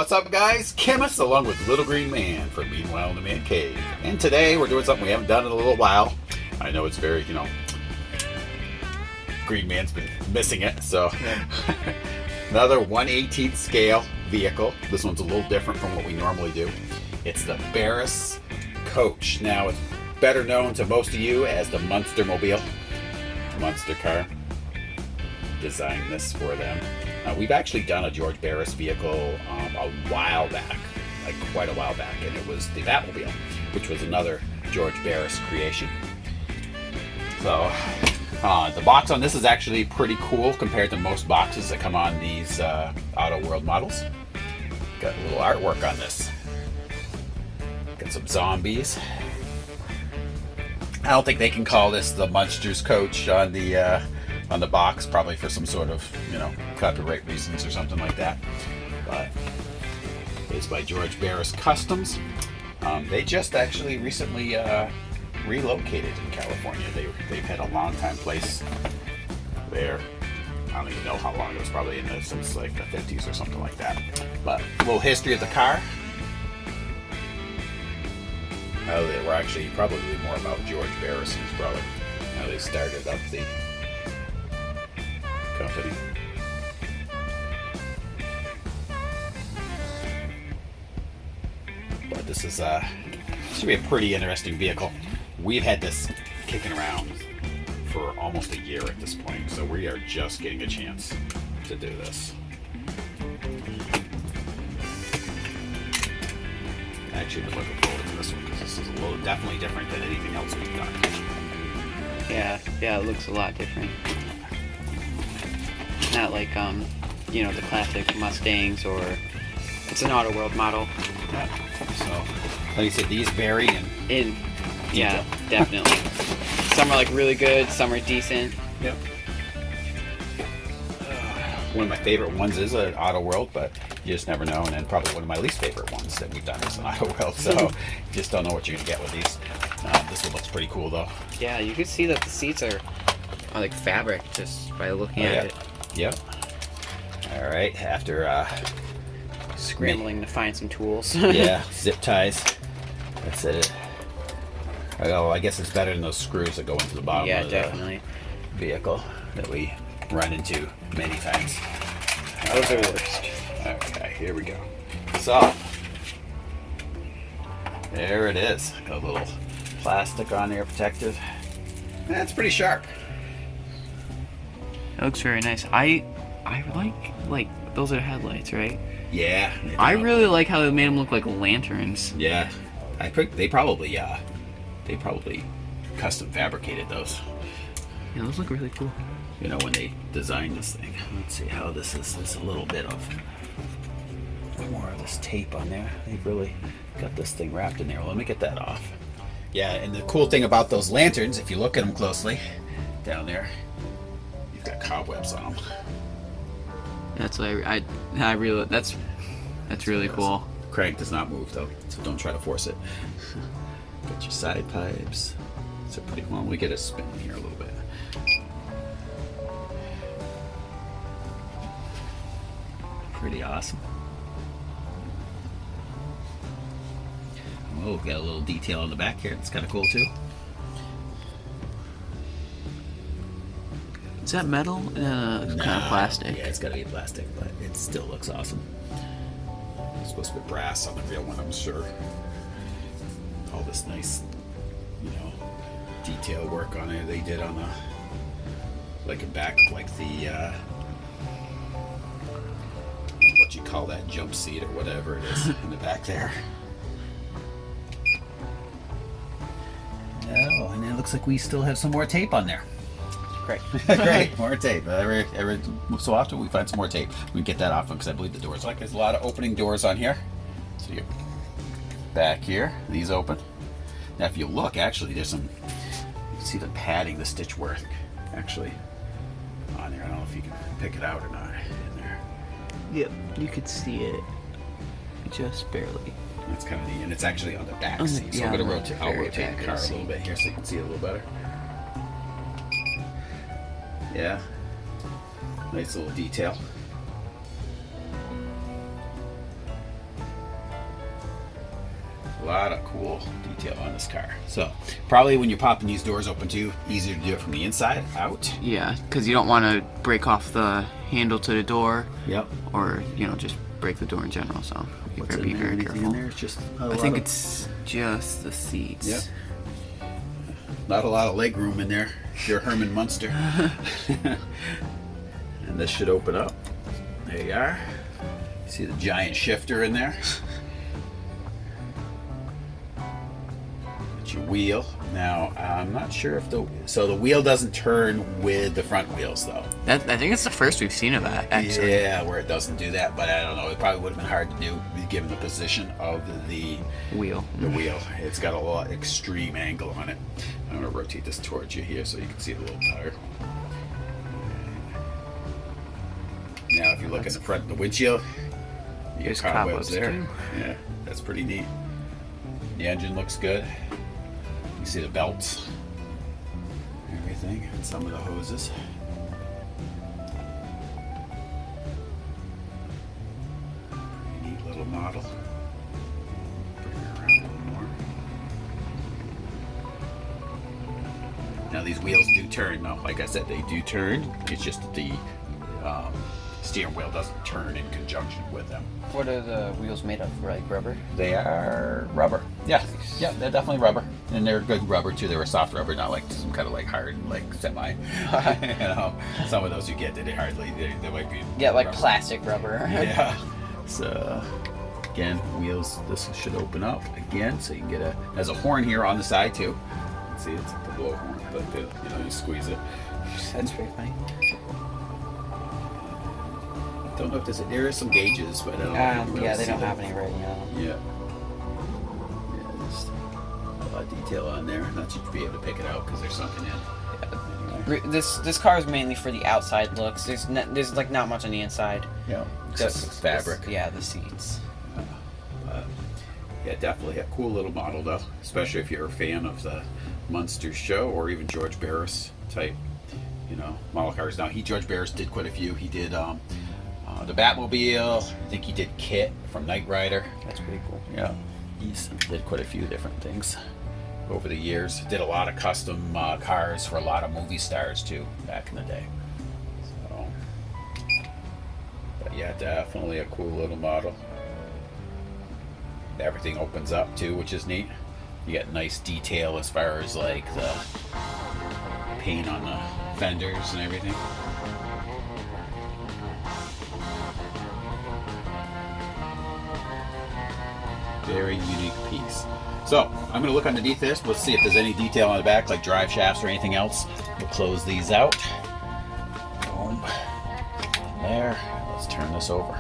What's up, guys? Chemist along with Little Green Man from Meanwhile in the Man Cave. And today we're doing something we haven't done in a little while. I know it's very, Green Man's been missing it, so. Yeah. Another 1/18 scale vehicle. This one's a little different from what we normally do. It's the Barris Koach. Now, it's better known to most of you as the Munster Mobile. Munster car. Designed this for them. We've actually done a George Barris vehicle a while back, like quite a while back, and it was the Batmobile, which was another George Barris creation. So the box on this is actually pretty cool compared to most boxes that come on these Auto World models. Got a little artwork on this. Got some zombies. I don't think they can call this the Munsters Koach on the box, probably for some sort of, copyright reasons or something like that. But it's by George Barris Customs. They just actually recently relocated in California. They've had a long time place there. I don't even know how long. It was probably since like the 50s or something like that. But a little history of the car. We're actually probably more about George Barris and his brother. How they started up the company. But this is should be a pretty interesting vehicle. We've had this kicking around for almost a year at this point, so we are just getting a chance to do this. I actually been looking forward to this one because this is definitely different than anything else we've done. Yeah, it looks a lot different. Not like the classic Mustangs, or it's an Auto World model. Yeah. So, like you said, these vary in yeah, definitely. Some are like really good, some are decent. Yep. One of my favorite ones is an Auto World, but you just never know. And then probably one of my least favorite ones that we've done is an Auto World. So you just don't know what you're gonna get with these. This one looks pretty cool though. Yeah, you can see that the seats are like fabric just by looking at it. Yep. All right. After scrambling to find some tools. Yeah, zip ties. That's it. Oh, I guess it's better than those screws that go into the bottom of the vehicle that we run into many times. Those are worst. Okay, here we go. So, there it is. Got a little plastic on there, protective. That's pretty sharp. It looks very nice. I like those are headlights, right? Yeah. I really like how they made them look like lanterns. Yeah. They probably custom fabricated those. Yeah, those look really cool. When they designed this thing. Let's see how this is. There's a little bit of more of this tape on there. They've really got this thing wrapped in there. Well, let me get that off. Yeah, and the cool thing about those lanterns, if you look at them closely, down there, you've got cobwebs on them. That's what I really that's really cool. Crank does not move though, so don't try to force it. Got your side pipes. So pretty well. We get it spinning here a little bit. Pretty awesome. Oh, got a little detail on the back here. It's kind of cool too. Is that metal? Kind of plastic. Yeah, it's got to be plastic, but it still looks awesome. It's supposed to be brass on the real one, I'm sure. All this nice, detail work on it they did on the, like a back, like the, what you call that, jump seat or whatever it is in the back there. Oh, and it looks like we still have some more tape on there. Great. Great, more tape. Every so often we find some more tape. We get that off because I believe the doors, there's a lot of opening doors on here. So you back here, these open. Now if you look, actually there's some, you can see the padding, the stitch work actually on there. I don't know if you can pick it out or not in there. Yep, you could see it just barely. That's kind of neat, and it's actually on the back seat. So I'm going to I'll rotate the car a little bit here so you can see it a little better. Yeah, nice little detail. lot of cool detail on this car. So probably when you're popping these doors open too, easier to do it from the inside out. Yeah, because you don't want to break off the handle to the door. Yep. Or, you know, just break the door in general. So you What's better be in there? very Anything careful. in there? It's just I think it's just the seats. Yep. Not a lot of leg room in there. If you're Herman Munster. And this should open up. There you are. See the giant shifter in there. Your wheel. Now I'm not sure if the wheel doesn't turn with the front wheels though. I think it's the first we've seen of that, actually. Yeah, where it doesn't do that, but I don't know. It probably would have been hard to do given the position of the Wheel. The wheel. It's got a lot extreme angle on it. I'm gonna rotate this towards you here so you can see it a little better. Now, if you look in the front of the windshield, you get cobwebs there. Too. Yeah, that's pretty neat. The engine looks good. You see the belts, everything, and some of the hoses. Pretty neat little model. Bring her around a little more. Now these wheels do turn. Now, like I said, they do turn. It's just that the steering wheel doesn't turn in conjunction with them. What are the wheels made of? Like rubber? They are rubber. Yeah, they're definitely rubber, and they're good rubber too. They were soft rubber, not like some kind of like hard, like semi. You know, some of those you get they hardly they might be. Yeah, like rubber. plastic rubber. Yeah. So again, wheels. This should open up again, so you can get there's a horn here on the side too. See, it's the blow horn, but you know, you squeeze it. That's pretty funny. Don't know if there is some gauges, but I don't really yeah, they see don't them. have any right now. Yeah, there's a lot of detail on there. Not that you'd be able to pick it out because they're sunken in. Anyway. This car is mainly for the outside looks. There's like not much on the inside. Yeah, just fabric. Yeah, the seats. Yeah, definitely a cool little model though, especially if you're a fan of the Munsters show or even George Barris type, you know, model cars. Now George Barris did quite a few. He did the Batmobile. I think he did Kit from Knight Rider. That's pretty cool. Yeah, he's did quite a few different things over the years. Did a lot of custom cars for a lot of movie stars too back in the day. So, but yeah, definitely a cool little model. Everything opens up too, which is neat. You get nice detail as far as like the paint on the fenders and everything. Very unique piece. So I'm going to look underneath this. Let's see if there's any detail on the back, like drive shafts or anything else. We'll close these out. Boom. There. Let's turn this over.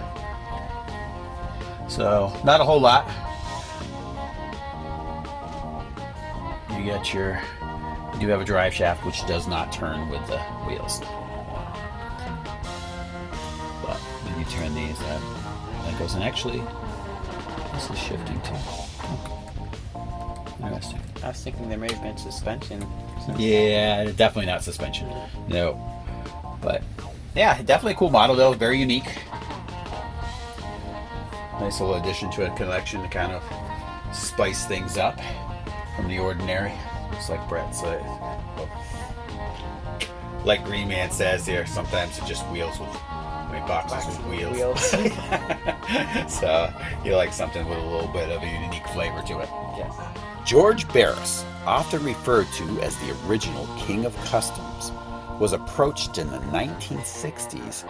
So not a whole lot. You do have a drive shaft which does not turn with the wheels. But when you turn these, that goes in. Actually, this is shifting too. Okay. Interesting. I was thinking there may have been suspension. Yeah, definitely not suspension. No. But yeah, definitely a cool model though. Very unique. Nice little addition to a collection to kind of spice things up from the ordinary. Just like Brett said. Like Green Man says here, sometimes it's just wheels with boxes with wheels. So you like something with a little bit of a unique flavor to it. Yes. George Barris, often referred to as the original King of Customs, was approached in the 1960s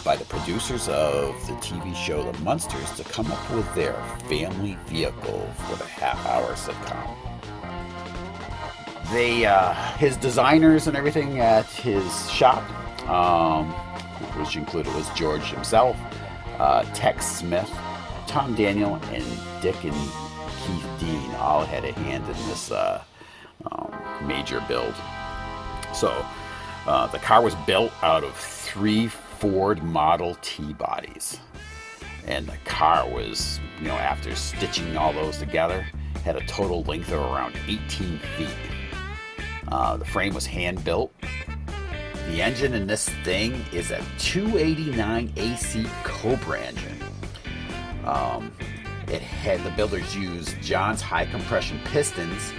by the producers of the TV show The Munsters to come up with their family vehicle for the half-hour sitcom. His designers and everything at his shop, which included was George himself, Tex Smith, Tom Daniel, and Dick and Keith Dean all had a hand in this major build. So the car was built out of 3 Ford Model T bodies, and the car was, after stitching all those together, had a total length of around 18 feet. The frame was hand built. The engine in this thing is a 289 AC Cobra engine. The builders used John's high compression pistons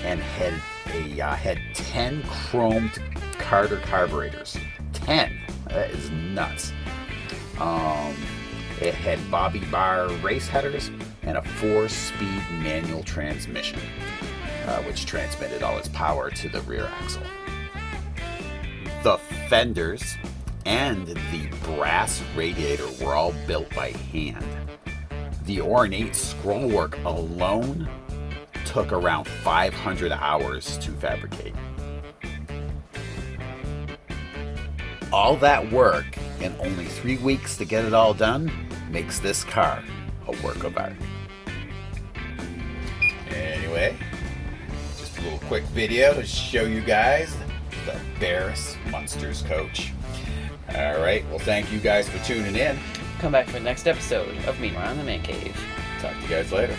and had 10 chromed Carter carburetors. 10. That is nuts. It had Bobby Bar race headers and a 4-speed manual transmission, which transmitted all its power to the rear axle. The fenders and the brass radiator were all built by hand. The ornate scrollwork alone took around 500 hours to fabricate. All that work and only 3 weeks to get it all done makes this car a work of art. Anyway, just a little quick video to show you guys the Barris Munsters coach. Alright, well thank you guys for tuning in. Come back for the next episode of Meanwhile in the Man Cave. Talk to you guys later.